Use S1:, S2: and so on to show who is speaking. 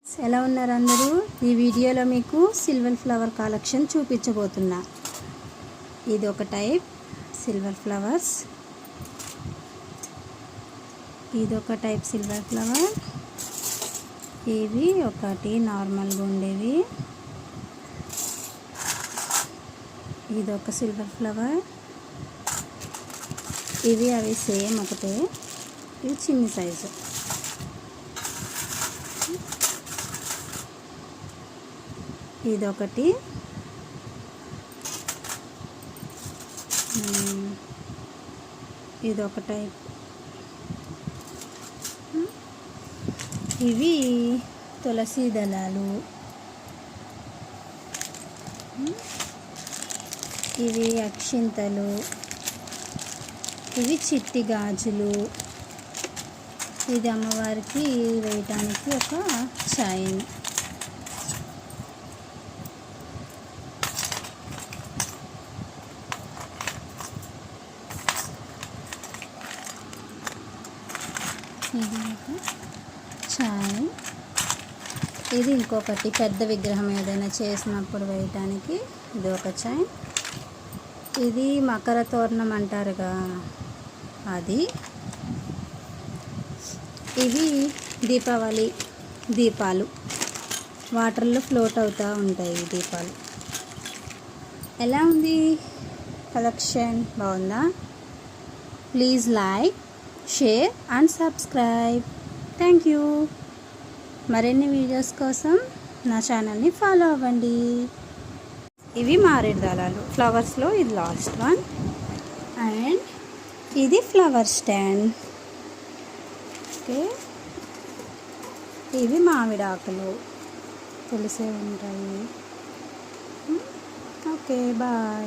S1: ఎలా ఉన్నారు అందరూ? ఈ వీడియోలో మీకు సిల్వర్ ఫ్లవర్ కలెక్షన్ చూపించబోతున్నా. ఇది ఒక టైప్ సిల్వర్ ఫ్లవర్స్, ఇది ఒక టైప్ సిల్వర్ ఫ్లవర్, ఇవి ఒకటి నార్మల్గా ఉండేవి, ఇది ఒక సిల్వర్ ఫ్లవర్, ఇవి అవి సేమ్ ఒకటే, ఇది చిన్న సైజు. ఇదొకటి, ఇదొక టైప్. ఇవి తులసి దళాలు, ఇవి అక్షింతలు, ఇవి చిట్టి గాజులు, ఇది అమ్మవారికి వేయటానికి ఒక చైన్. ఇది ఒక చైన్. ఇది ఇంకొకటి పెద్ద విగ్రహం ఏదైనా చేసినప్పుడు వేయటానికి ఇది ఒక చైన్. ఇది మకర తోరణం అంటారుగా అది. ఇవి దీపావళి దీపాలు, వాటర్లో ఫ్లోట్ అవుతూ ఉంటాయి ఈ దీపాలు. ఎలా ఉంది కలెక్షన్? బాగుందా? Please like, share and subscribe. Thank you. మరిన్ని వీడియోస్ కోసం నా ఛానల్ని ఫాలో అవ్వండి. ఇవి మారేడు దళాలు ఫ్లవర్స్లో, ఇది లాస్ట్ వన్. అండ్ ఇది ఫ్లవర్ స్టాండ్. ఓకే, ఇవి మామిడి ఆకులు తెలిసే ఉంటాయి. Okay, bye.